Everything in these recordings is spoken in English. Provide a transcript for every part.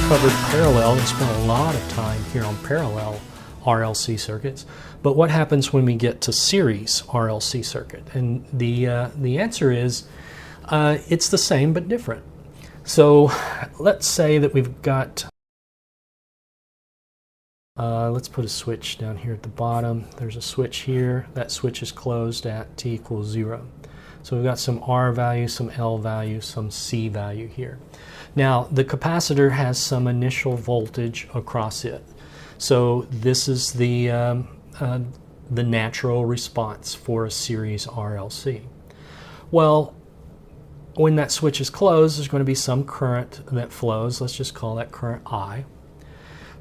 covered parallel and spent a lot of time here on parallel RLC circuits. But what happens when we get to series RLC circuit? And the answer is it's the same but different. So let's say that we've got, let's put a switch down here at the bottom. There's a switch here. That switch is closed at t equals 0. So we've got some R value, some L value, some C value here. Now the capacitor has some initial voltage across it. So this is the natural response for a series RLC. Well, when that switch is closed, there's going to be some current that flows. Let's just call that current I.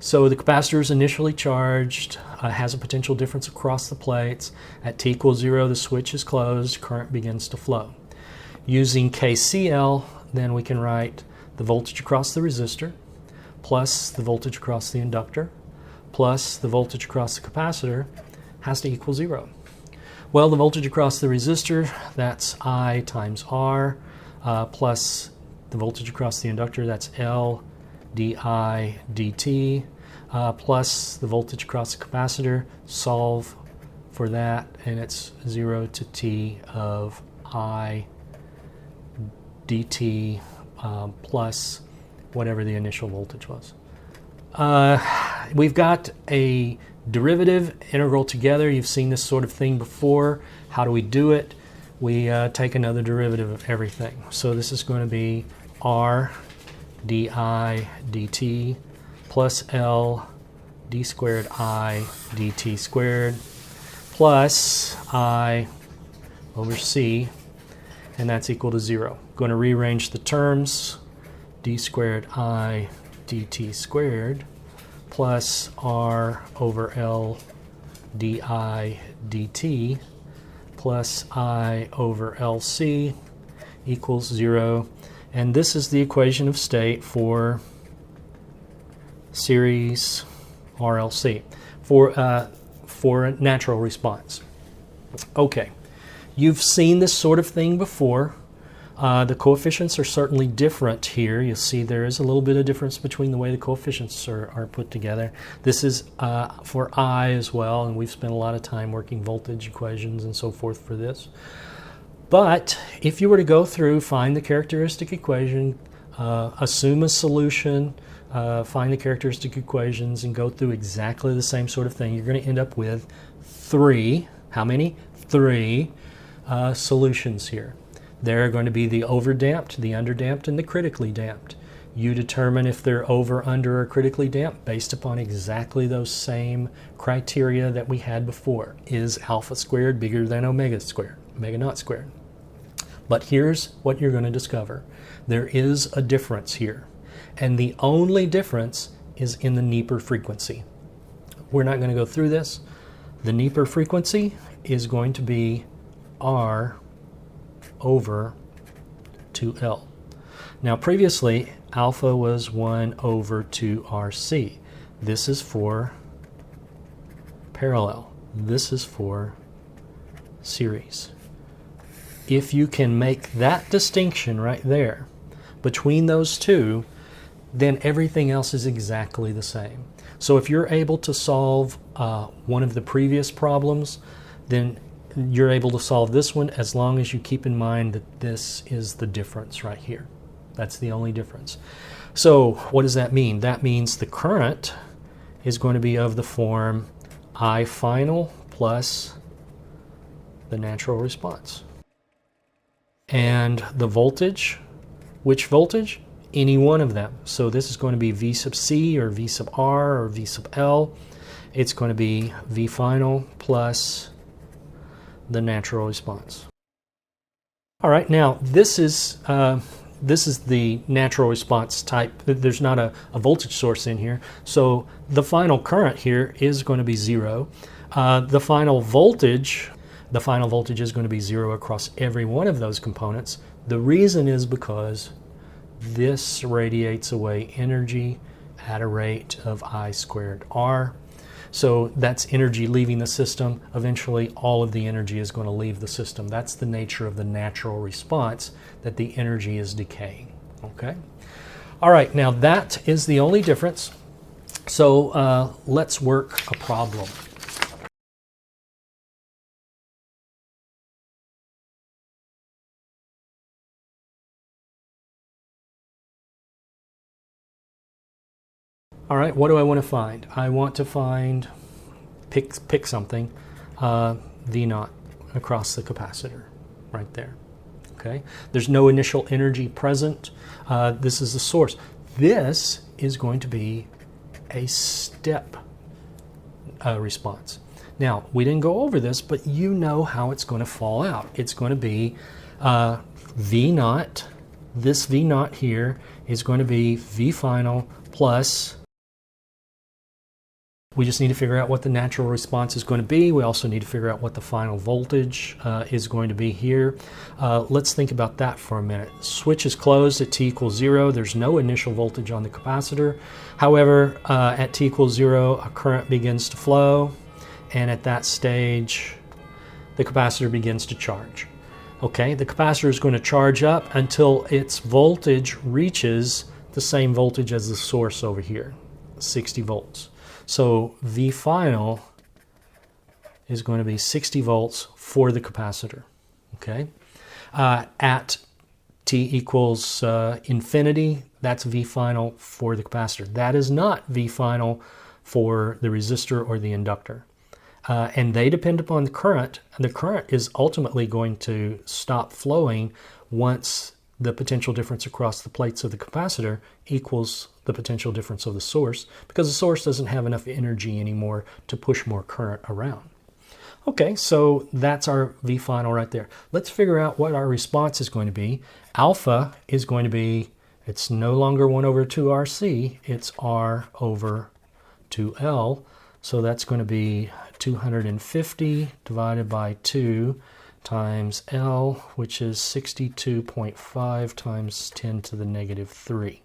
So the capacitor is initially charged, has a potential difference across the plates. At t equals 0, the switch is closed, current begins to flow. Using KCL, then we can write the voltage across the resistor plus the voltage across the inductor plus the voltage across the capacitor has to equal 0. Well, the voltage across the resistor, that's I times R, plus the voltage across the inductor, that's L di dt, plus the voltage across the capacitor. Solve for that, and it's 0 to t of I dt plus whatever the initial voltage was. We've got a derivative integral together. You've seen this sort of thing before. How do we do it? We take another derivative of everything. So this is going to be R di dt plus L d squared I dt squared plus I over C, and that's equal to 0. Going to rearrange the terms. D squared I dt squared plus R over L di dt plus I over LC equals 0. And this is the equation of state for series RLC, for a natural response. Okay, you've seen this sort of thing before. The coefficients are certainly different here. You'll see there is a little bit of difference between the way the coefficients are put together. This is for I as well, and we've spent a lot of time working voltage equations and so forth for this. But if you were to go through, find the characteristic equation, assume a solution, find the characteristic equations, and go through exactly the same sort of thing, you're going to end up with 3, how many? 3 solutions here. There are going to be the overdamped, the underdamped, and the critically damped. You determine if they're over, under, or critically damped based upon exactly those same criteria that we had before. Is alpha squared bigger than omega squared, omega naught squared? But here's what you're going to discover. There is a difference here. And the only difference is in the Nieper frequency. We're not going to go through this. The Nieper frequency is going to be R over 2L. Now previously alpha was 1 over 2RC. This is for parallel. This is for series. If you can make that distinction right there between those two, then everything else is exactly the same. So if you're able to solve one of the previous problems, then you're able to solve this one as long as you keep in mind that this is the difference right here. That's the only difference. So what does that mean? That means the current is going to be of the form I final plus the natural response. And the voltage, which voltage? Any one of them. So this is going to be V sub C or V sub R or V sub L. It's going to be V final plus the natural response. All right, now this is the natural response type. There's not a voltage source in here, so the final current here is going to be 0. The final voltage is going to be 0 across every one of those components. The reason is because this radiates away energy at a rate of I squared R. So that's energy leaving the system. Eventually, all of the energy is going to leave the system. That's the nature of the natural response, that the energy is decaying. Okay? All right, now that is the only difference. So let's work a problem. All right, what do I want to find? I want to find, pick something, V naught across the capacitor, right there. Okay, there's no initial energy present. This is the source. This is going to be a step response. Now, we didn't go over this, but you know how it's going to fall out. It's going to be V naught. This V naught here is going to be V final plus. We just need to figure out what the natural response is going to be. We also need to figure out what the final voltage is going to be here. Let's think about that for a minute. Switch is closed at t equals 0. There's no initial voltage on the capacitor. However, at t equals 0, a current begins to flow, and at that stage, the capacitor begins to charge. Okay, the capacitor is going to charge up until its voltage reaches the same voltage as the source over here, 60 volts. So V final is going to be 60 volts for the capacitor. Okay, at t equals infinity, that's V final for the capacitor. That is not V final for the resistor or the inductor. And they depend upon the current, and the current is ultimately going to stop flowing once the potential difference across the plates of the capacitor equals the potential difference of the source, because the source doesn't have enough energy anymore to push more current around. Okay, so that's our V final right there. Let's figure out what our response is going to be. Alpha is going to be, it's no longer 1 over 2 RC, it's R over 2L. So that's going to be 250 divided by 2 times L, which is 62.5 times 10 to the negative 3.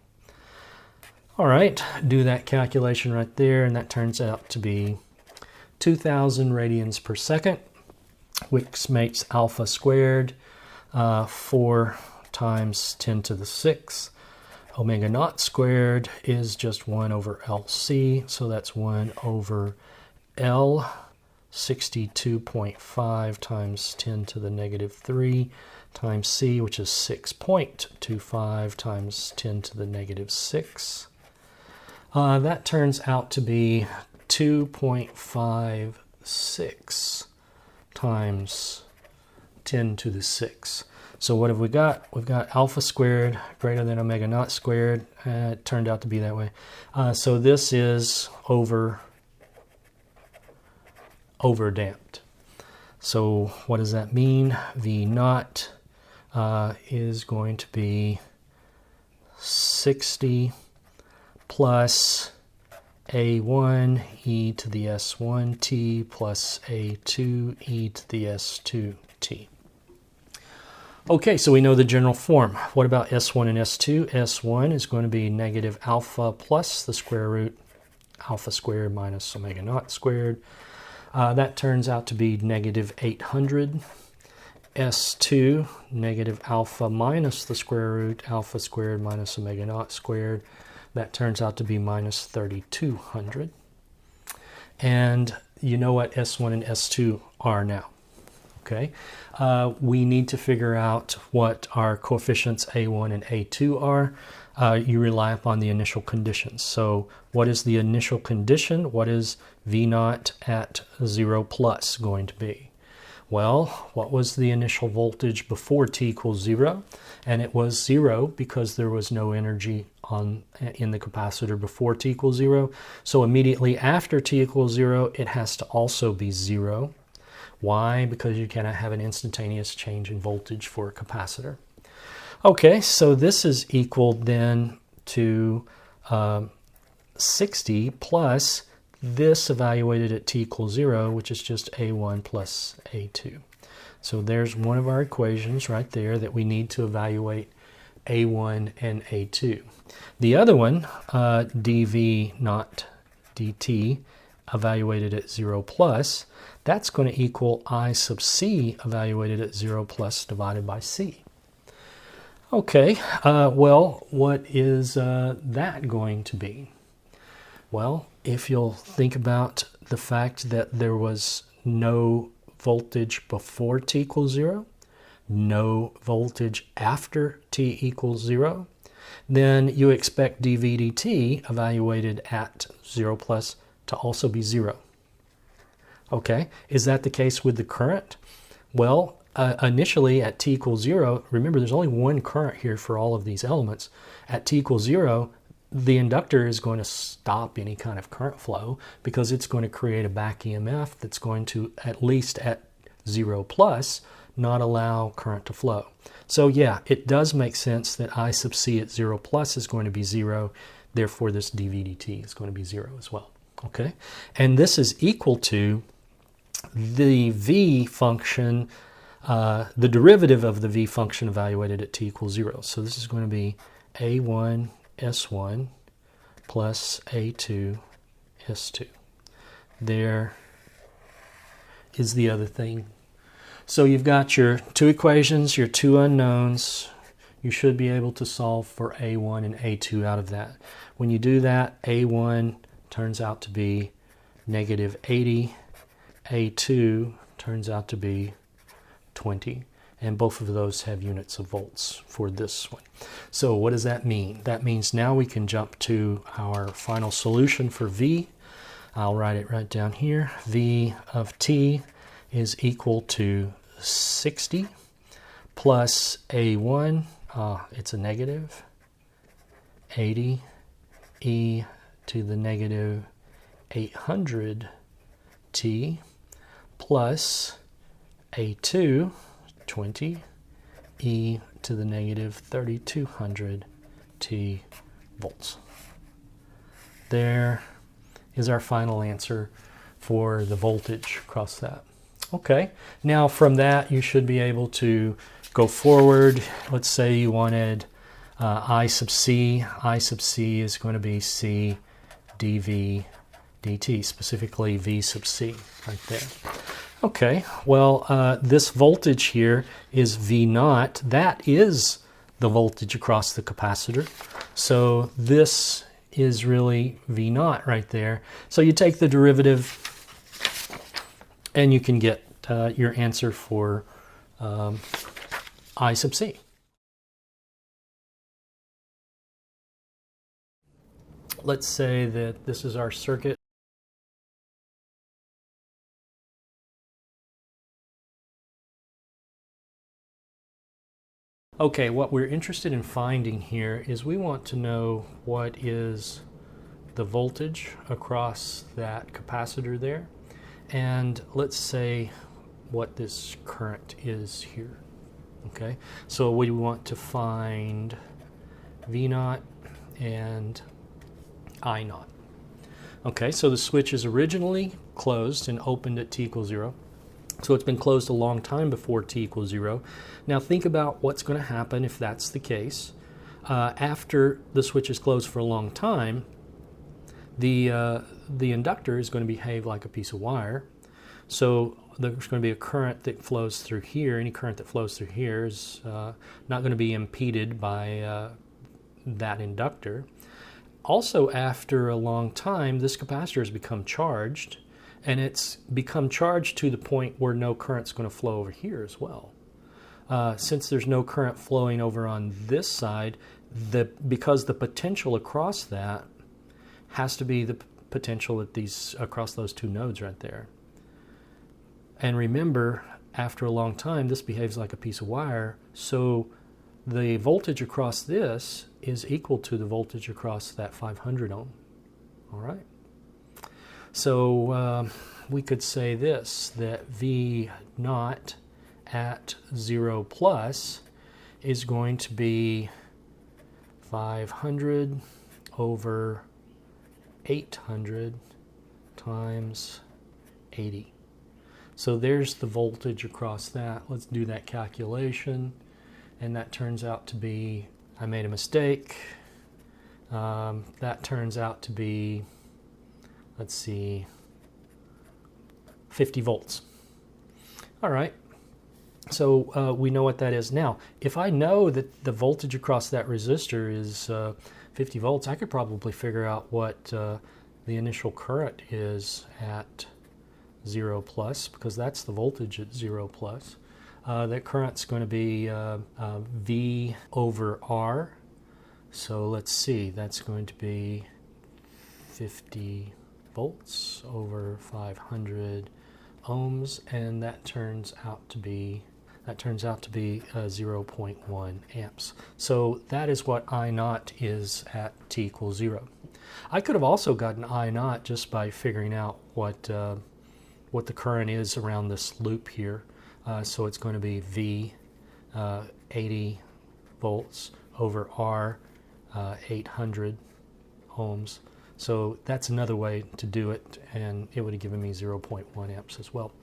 All right, do that calculation right there, and that turns out to be 2,000 radians per second, which makes alpha squared 4 times 10 to the 6. Omega naught squared is just 1 over LC, so that's 1 over L. 62.5 times 10 to the negative 3 times C, which is 6.25 times 10 to the negative 6. That turns out to be 2.56 times 10 to the 6. So what have we got? We've got alpha squared greater than omega naught squared. It turned out to be that way. So this is overdamped. So what does that mean? V naught is going to be 60 plus A1 e to the S1t plus A2 e to the S2t. Okay, so we know the general form. What about S1 and S2? S1 is going to be negative alpha plus the square root alpha squared minus omega naught squared. That turns out to be negative 800. S2, negative alpha minus the square root alpha squared minus omega naught squared. That turns out to be minus 3,200. And you know what S1 and S2 are now. Okay, we need to figure out what our coefficients A1 and A2 are. You rely upon the initial conditions. So what is the initial condition? What is V naught at 0 plus going to be? Well, what was the initial voltage before t equals 0? And it was 0 because there was no energy in the capacitor before t equals 0. So immediately after t equals 0, it has to also be 0. Why? Because you cannot have an instantaneous change in voltage for a capacitor. Okay, so this is equal then to 60 plus this evaluated at t equals 0, which is just A1 plus A2. So there's one of our equations right there that we need to evaluate A1 and A2. The other one, dV naught dt, evaluated at 0 plus, that's going to equal I sub c evaluated at 0 plus divided by c. Okay, well, what is that going to be? Well, if you'll think about the fact that there was no voltage before t equals 0, no voltage after t equals 0, then you expect dv dt evaluated at 0 plus to also be 0. Okay, is that the case with the current? Well, initially at t equals 0, remember there's only one current here for all of these elements. At t equals 0, the inductor is going to stop any kind of current flow because it's going to create a back EMF that's going to, at least at 0 plus, not allow current to flow. So yeah, it does make sense that I sub c at 0 plus is going to be 0, therefore this dv dt is going to be 0 as well. Okay, and this is equal to the v function, the derivative of the v function evaluated at t equals 0. So this is going to be a1 s1 plus a2 s2. There is the other thing. So you've got your two equations, your two unknowns. You should be able to solve for a1 and a2 out of that. When you do that, a1 turns out to be negative 80. A2 turns out to be 20, and both of those have units of volts for this one. So what does that mean? That means now we can jump to our final solution for V. I'll write it right down here. V of t is equal to 60 plus A1, it's a negative, 80 e to the negative 800 t plus A2, 20 e to the negative 3200 t volts. There is our final answer for the voltage across that. Okay, now from that you should be able to go forward. Let's say you wanted I sub c. I sub c is going to be c dv dt, specifically v sub c right there. Okay, well, this voltage here is V naught. That is the voltage across the capacitor. So this is really V naught right there. So you take the derivative and you can get your answer for I sub c. Let's say that this is our circuit. Okay, what we're interested in finding here is we want to know what is the voltage across that capacitor there, and let's say what this current is here. Okay, so we want to find V naught and I naught. Okay, so the switch is originally closed and opened at t equals 0. So it's been closed a long time before t equals 0. Now think about what's going to happen if that's the case. After the switch is closed for a long time, the inductor is going to behave like a piece of wire. So there's going to be a current that flows through here. Any current that flows through here is not going to be impeded by that inductor. Also, after a long time, this capacitor has become charged, and it's become charged to the point where no current's going to flow over here as well. Since there's no current flowing over on this side, because the potential across that has to be the potential at across those two nodes right there. And remember, after a long time, this behaves like a piece of wire, so the voltage across this is equal to the voltage across that 500 ohm. All right. So we could say this, that V naught at 0 plus is going to be 500 over 800 times 80. So there's the voltage across that. Let's do that calculation. And that turns out to be, I made a mistake. That turns out to be, let's see, 50 volts. All right. So we know what that is. Now, if I know that the voltage across that resistor is 50 volts, I could probably figure out what the initial current is at 0 plus, because that's the voltage at 0 plus. That current's going to be V over R. So let's see, that's going to be 50 volts over 500 ohms, and that turns out to be 0.1 amps. So that is what I naught is at t equals 0. I could have also gotten I naught just by figuring out what the current is around this loop here. So it's going to be V 80 volts over R 800 ohms. So that's another way to do it, and it would have given me 0.1 amps as well.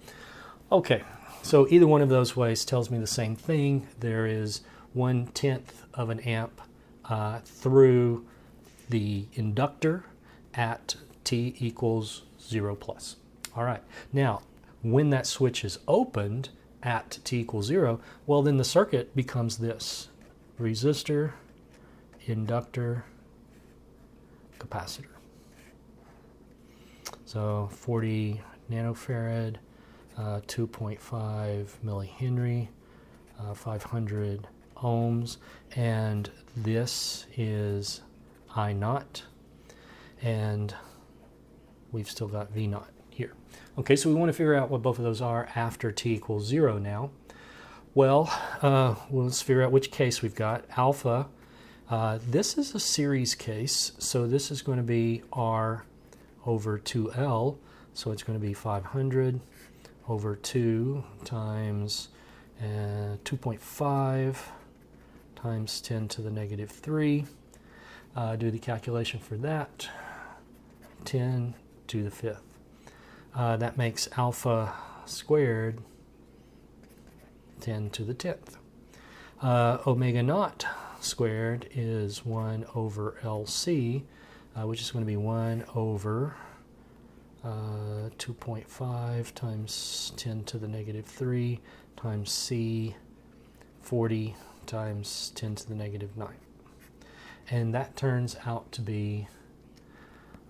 Okay, so either one of those ways tells me the same thing. There is 1/10 of an amp through the inductor at t equals 0 plus. All right, now when that switch is opened at t equals 0, well then the circuit becomes this: resistor, inductor, capacitor. So 40 nanofarad, 2.5 millihenry, 500 ohms, and this is I naught, and we've still got V naught here. Okay, so we want to figure out what both of those are after t equals 0 now. Well, let's figure out which case we've got. Alpha, this is a series case, so this is going to be R over 2L, so it's going to be 500 over 2 times 2.5 times 10 to the negative 3. Do the calculation for that, 10 to the 5th. That makes alpha squared 10 to the 10th. Omega naught squared is 1 over LC, which is going to be 1 over 2.5 times 10 to the negative 3 times C, 40 times 10 to the negative 9. And that turns out to be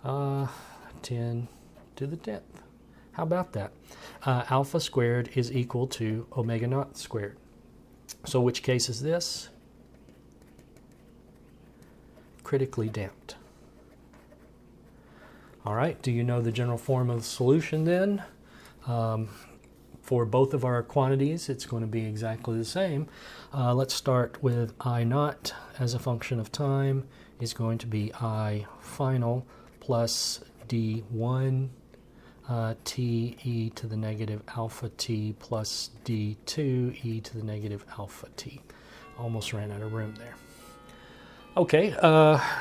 10 to the 10th. How about that? Alpha squared is equal to omega naught squared. So which case is this? Critically damped. All right, do you know the general form of the solution then? For both of our quantities, it's going to be exactly the same. Let's start with I naught as a function of time is going to be I final plus D1 t e to the negative alpha t plus d2 e to the negative alpha t. Almost ran out of room there. Okay,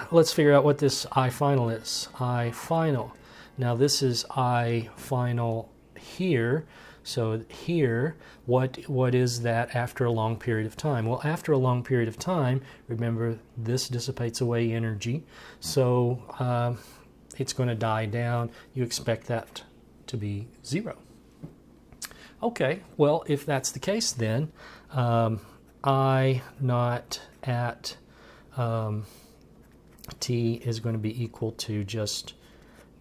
let's figure out what this I final is. I final. Now this is I final here. So here, what is that after a long period of time? Well, after a long period of time, remember this dissipates away energy. So it's going to die down. You expect that to be 0. Okay, well, if that's the case then, I naught at t is going to be equal to just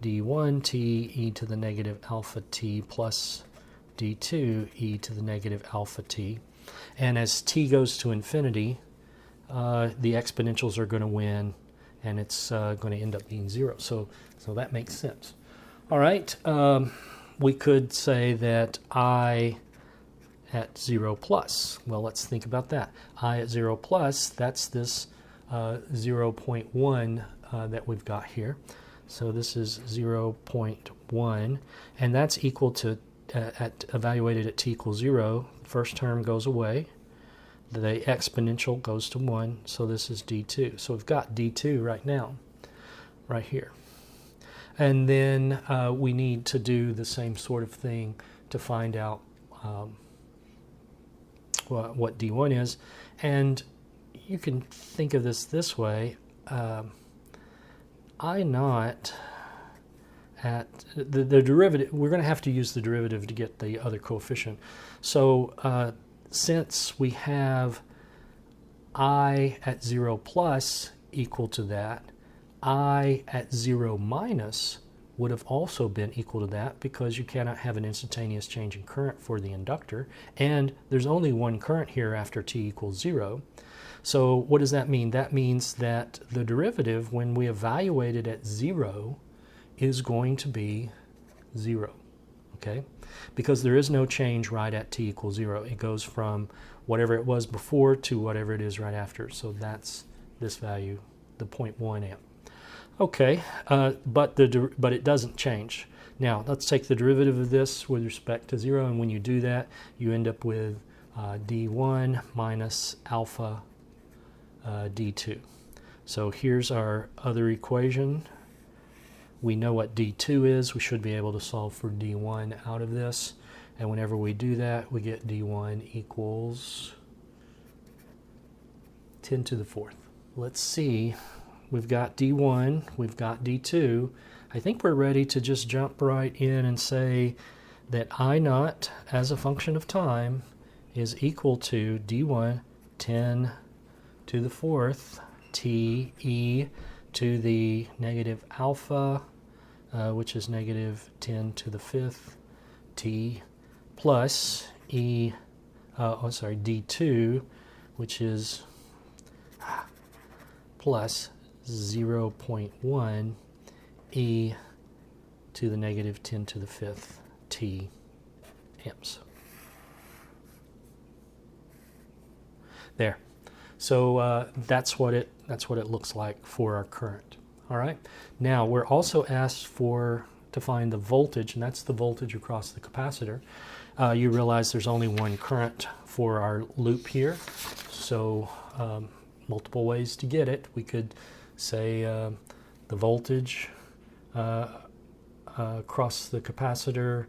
d1 t e to the negative alpha t plus d2 e to the negative alpha t. And as t goes to infinity, the exponentials are going to win, and it's going to end up being 0. So that makes sense. All right, we could say that I at 0 plus. Well, let's think about that. I at 0 plus, that's this 0.1 that we've got here. So this is 0.1, and that's equal to, evaluated at t equals 0, the first term goes away. The exponential goes to 1, so this is d2. So we've got d2 right now, right here. And then we need to do the same sort of thing to find out what d1 is. And you can think of this way. I naught at the derivative, we're going to have to use the derivative to get the other coefficient. So since we have I at 0 plus equal to that, I at 0 minus would have also been equal to that, because you cannot have an instantaneous change in current for the inductor, and there's only one current here after t equals 0. So what does that mean? That means that the derivative, when we evaluate it at 0, is going to be 0, okay? Because there is no change right at t equals 0. It goes from whatever it was before to whatever it is right after. So that's this value, the 0.1 amp. Okay, but it doesn't change. Now, let's take the derivative of this with respect to 0, and when you do that, you end up with d1 minus alpha d2. So here's our other equation. We know what d2 is. We should be able to solve for d1 out of this. And whenever we do that, we get d1 equals 10 to the 4th. Let's see. We've got d1, we've got d2. I think we're ready to just jump right in and say that I naught as a function of time is equal to d1 10 to the 4th t e to the negative alpha, which is negative 10 to the 5th t, plus d2, which is plus 0.1 e to the negative 10 to the 5th t amps. There. So that's what it looks like for our current. All right. Now we're also asked to find the voltage, and that's the voltage across the capacitor. You realize there's only one current for our loop here, so multiple ways to get it. We could say the voltage across the capacitor,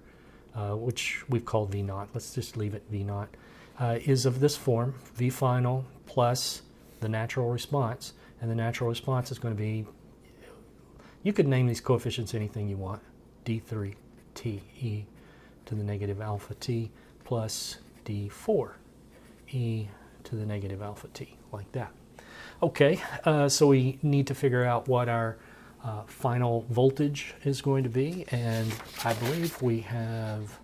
which we've called V naught. Let's just leave it V naught. Is of this form: V final plus the natural response, and the natural response is going to be, you could name these coefficients anything you want, d3 t e to the negative alpha t plus d4 e to the negative alpha t, like that. Okay, so we need to figure out what our final voltage is going to be, and I believe we have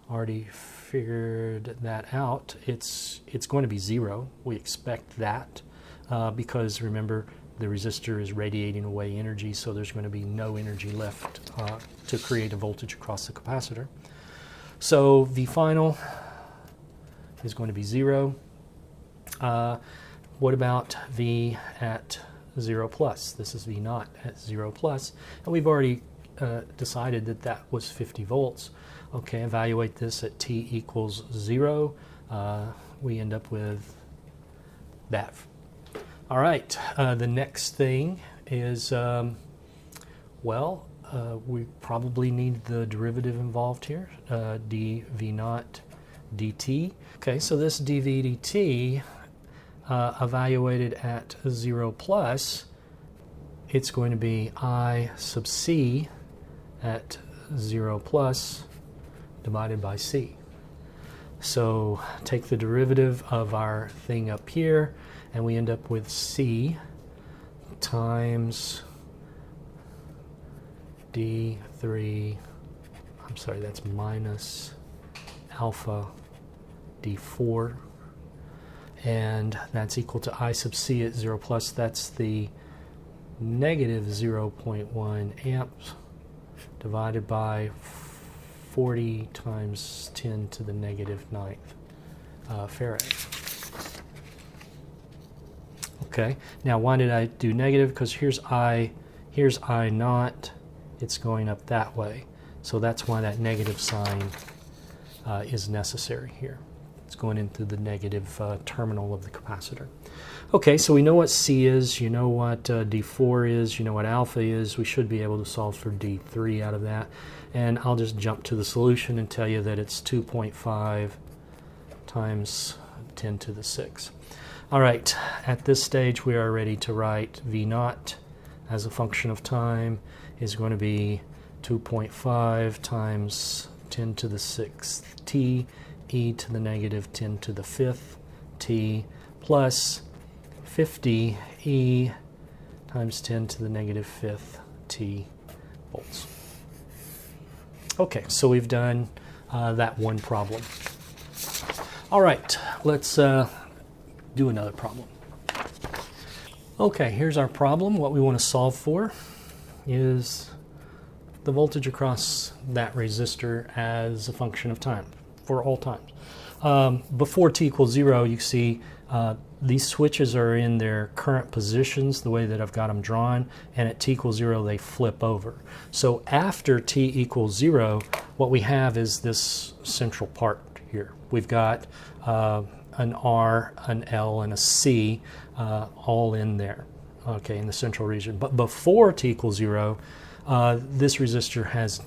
already figured that out. It's going to be 0. We expect that because remember, the resistor is radiating away energy, so there's going to be no energy left to create a voltage across the capacitor. So V final is going to be 0. What about V at 0 plus? This is V naught at 0 plus, and we've already decided that that was 50 volts. Okay, evaluate this at t equals 0. We end up with that. All right, the next thing is, we probably need the derivative involved here, dv naught dt. Okay, so this dv dt, evaluated at 0 plus, it's going to be I sub c at 0 plus divided by c. So take the derivative of our thing up here, and we end up with c times d3, I'm sorry, that's minus alpha d4, and that's equal to I sub c at 0 plus, that's the negative 0.1 amps divided by 40 times 10 to the negative 9th Farad. Okay, now why did I do negative? Because here's I naught, it's going up that way. So that's why that negative sign is necessary here. It's going into the negative terminal of the capacitor. Okay, so we know what C is, you know what D4 is, you know what alpha is. We should be able to solve for D3 out of that. And I'll just jump to the solution and tell you that it's 2.5 times 10 to the 6. All right, at this stage we are ready to write V naught as a function of time is going to be 2.5 times 10 to the 6th t e to the negative 10 to the fifth t plus 50 e times 10 to the negative fifth t volts. Okay, so we've done that one problem. All right, let's do another problem. Okay, here's our problem. What we want to solve for is the voltage across that resistor as a function of time for all times. Before t equals 0, you see these switches are in their current positions the way that I've got them drawn, and at t equals 0 they flip over. So after t equals 0, what we have is this central part here. We've got an R, an L, and a C all in there, okay, in the central region. But before t equals 0, this resistor has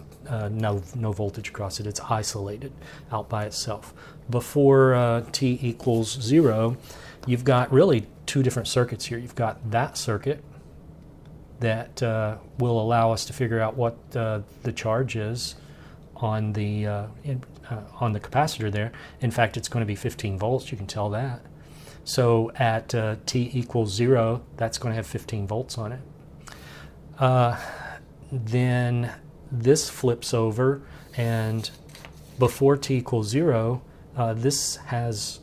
no voltage across it. It's isolated out by itself. Before t equals 0, you've got really two different circuits here. You've got that circuit that will allow us to figure out what the charge is on the capacitor there. In fact, it's going to be 15 volts. You can tell that. So at t equals 0, that's going to have 15 volts on it. Then this flips over, and before t equals 0, this has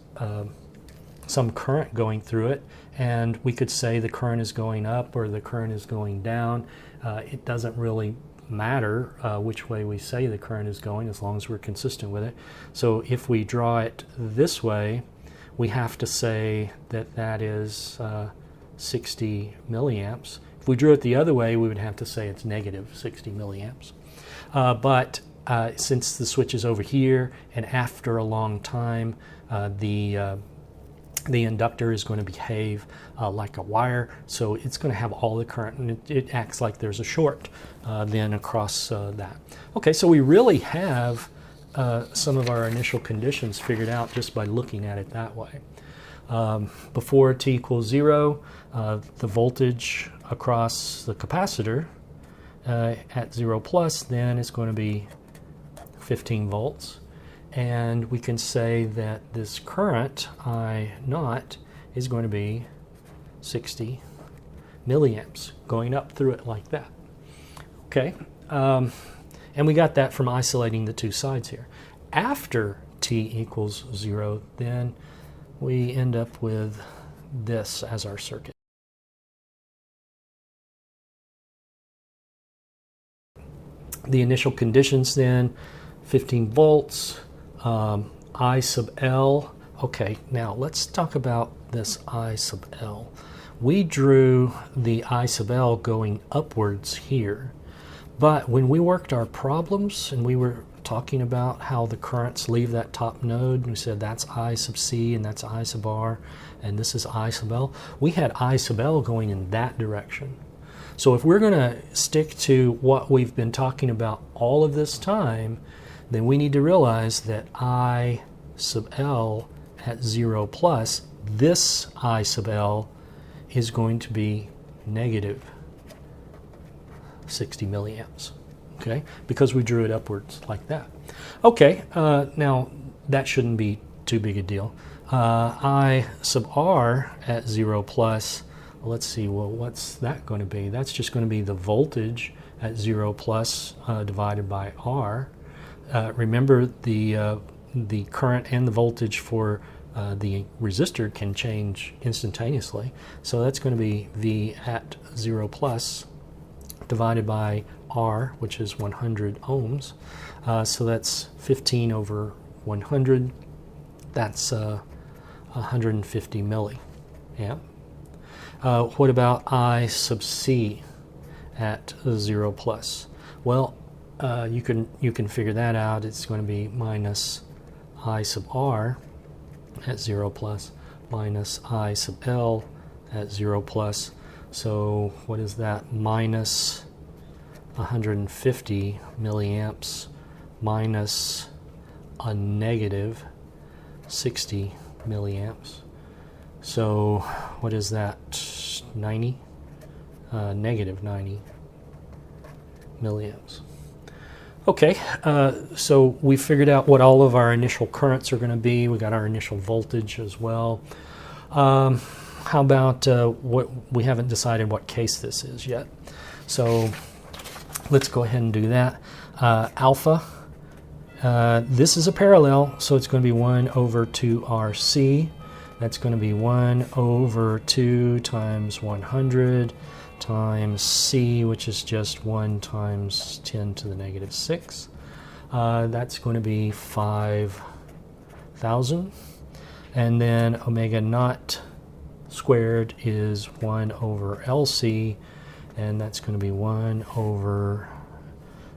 some current going through it, and we could say the current is going up or the current is going down. It doesn't really matter which way we say the current is going as long as we're consistent with it. So if we draw it this way, we have to say that that is 60 milliamps. If we drew it the other way, we would have to say it's negative 60 milliamps. But since the switch is over here, and after a long time, the inductor is going to behave like a wire, so it's going to have all the current, and it acts like there's a short then across that. Okay, so we really have some of our initial conditions figured out just by looking at it that way. Before t equals 0, the voltage across the capacitor at 0 plus then is going to be 15 volts. And we can say that this current, I naught, is going to be 60 milliamps going up through it like that. Okay, and we got that from isolating the two sides here. After t equals 0, then we end up with this as our circuit. The initial conditions then, 15 volts, I sub L. Okay, now let's talk about this I sub L. We drew the I sub L going upwards here, but when we worked our problems and we were talking about how the currents leave that top node, we said that's I sub C and that's I sub R and this is I sub L, we had I sub L going in that direction. So if we're going to stick to what we've been talking about all of this time, then we need to realize that I sub L at 0 plus, this I sub L is going to be negative 60 milliamps, okay? Because we drew it upwards like that. Okay, now that shouldn't be too big a deal. I sub R at 0 plus, let's see, well, what's that going to be? That's just going to be the voltage at 0 plus divided by R. Remember, the current and the voltage for the resistor can change instantaneously. So that's going to be V at 0 plus divided by R, which is 100 ohms. So that's 15 over 100. That's 150 milli. Yeah. What about I sub C at 0 plus? Well, you can figure that out. It's going to be minus I sub R at 0 plus minus I sub L at 0 plus. So what is that? Minus 150 milliamps minus a negative 60 milliamps. So what is that? 90? Negative 90 milliamps. Okay, so we figured out what all of our initial currents are going to be. We got our initial voltage as well. How about what we haven't decided what case this is yet. So let's go ahead and do that. Alpha, this is a parallel, so it's going to be 1 over 2RC. That's going to be 1 over 2 times 100 times C, which is just 1 times 10 to the negative 6. That's going to be 5,000. And then omega naught squared is 1 over LC, and that's going to be 1 over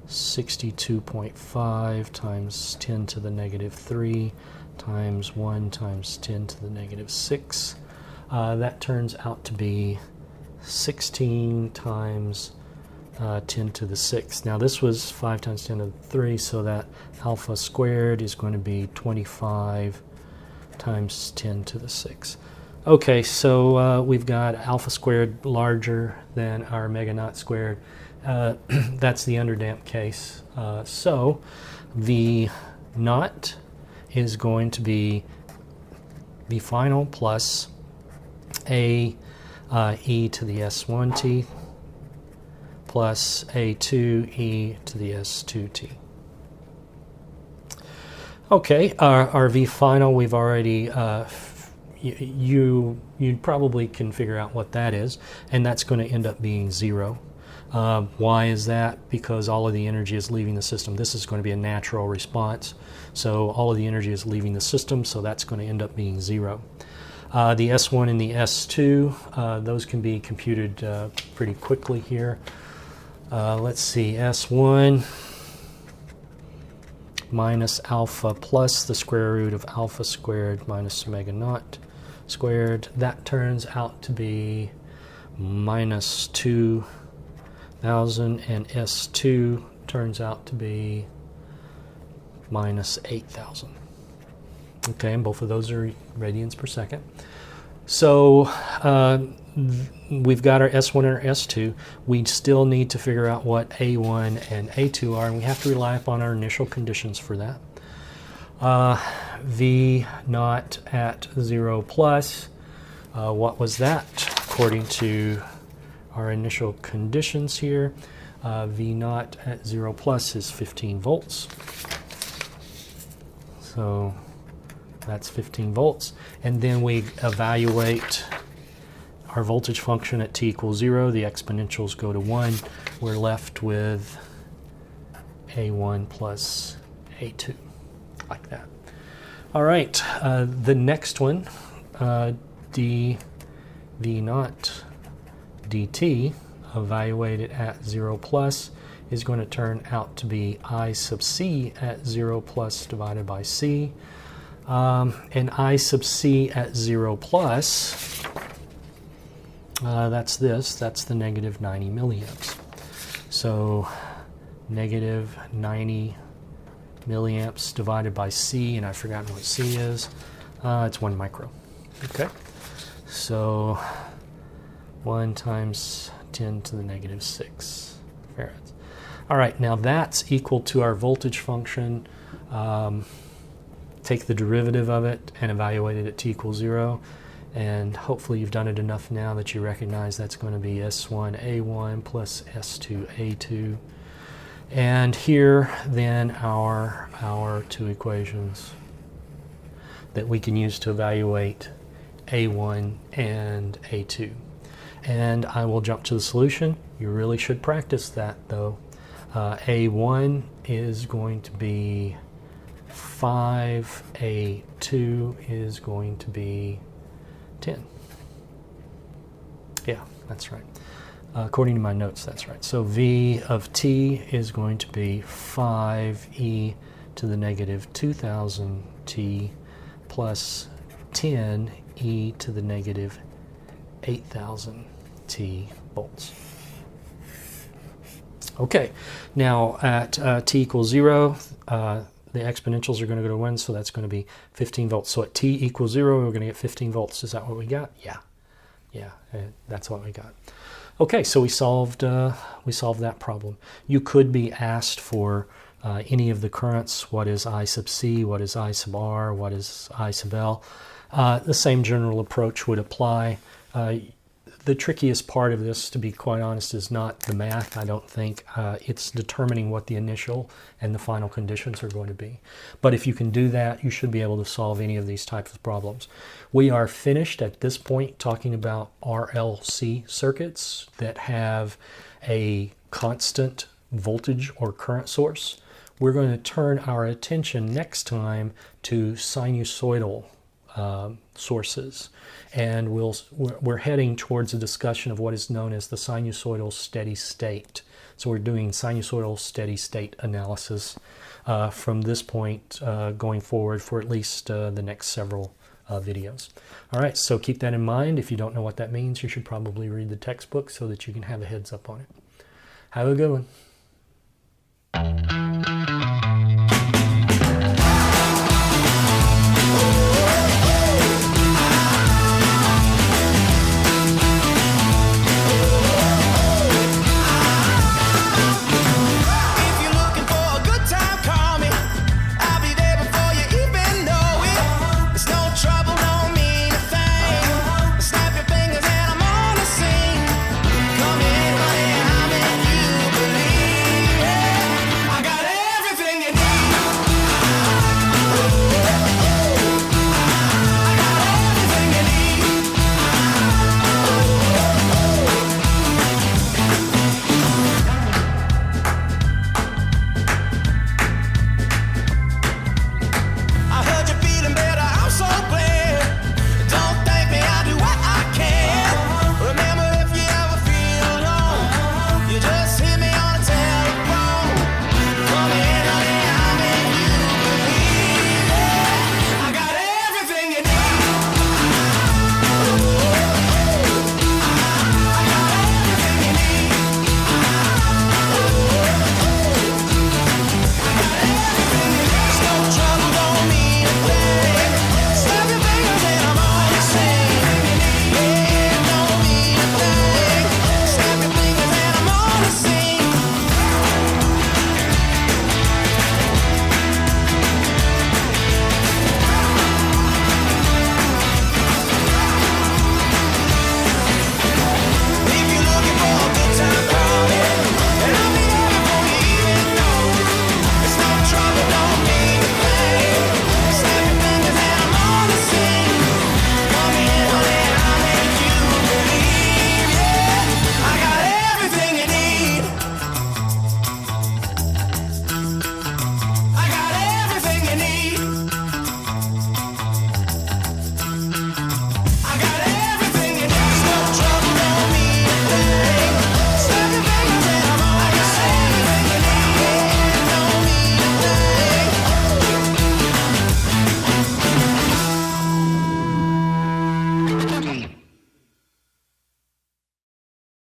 62.5 times 10 to the negative 3 times 1 times 10 to the negative 6. That turns out to be 16 times 10 to the 6. Now this was 5 times 10 to the 3, so that alpha squared is going to be 25 times 10 to the 6. Okay, so we've got alpha squared larger than our omega naught squared. That's the underdamped case. So V naught is going to be V final plus A e to the S1t plus A2 e to the S2t. Okay, our V final, we've already, you probably can figure out what that is, and that's going to end up being 0. Why is that? Because all of the energy is leaving the system. This is going to be a natural response, so all of the energy is leaving the system, so that's going to end up being 0. The S1 and the S2, those can be computed pretty quickly here. Let's see, S1 minus alpha plus the square root of alpha squared minus omega naught squared. That turns out to be minus 2,000, and S2 turns out to be minus 8,000. Okay, and both of those are radians per second. So we've got our S1 and our S2. We still need to figure out what A1 and A2 are, and we have to rely upon our initial conditions for that. V naught at 0 plus, what was that? According to our initial conditions here, V naught at 0 plus is 15 volts. So that's 15 volts. And then we evaluate our voltage function at t equals 0. The exponentials go to 1. We're left with A1 plus A2, like that. All right, the next one, dV naught dt, evaluated at 0 plus, is going to turn out to be I sub c at 0 plus divided by c. And I sub c at 0 plus, that's the negative 90 milliamps. So negative 90 milliamps divided by c, and I've forgotten what c is. It's 1 micro. Okay, so 1 times 10 to the negative 6 farads. All right, now that's equal to our voltage function. Take the derivative of it and evaluate it at t equals 0. And hopefully you've done it enough now that you recognize that's going to be S1A1 plus S2A2. And here then our two equations that we can use to evaluate A1 and A2. And I will jump to the solution. You really should practice that though. A1 is going to be 5, A2 is going to be 10. Yeah, that's right. According to my notes, that's right. So V of t is going to be 5e to the negative 2000 t plus 10e to the negative 8000 t volts. Okay, now at t equals 0, the exponentials are going to go to 1, so that's going to be 15 volts. So at t equals 0, we're going to get 15 volts. Is that what we got? Yeah, that's what we got. Okay, so we solved that problem. You could be asked for any of the currents, what is I sub C, what is I sub R, what is I sub L. The same general approach would apply. The trickiest part of this, to be quite honest, is not the math, I don't think. It's determining what the initial and the final conditions are going to be. But if you can do that, you should be able to solve any of these types of problems. We are finished at this point talking about RLC circuits that have a constant voltage or current source. We're going to turn our attention next time to sinusoidal sources, and we're heading towards a discussion of what is known as the sinusoidal steady state. So we're doing sinusoidal steady state analysis from this point going forward for at least the next several videos. All right, so keep that in mind. If you don't know what that means, you should probably read the textbook so that you can have a heads up on it. Have a good one.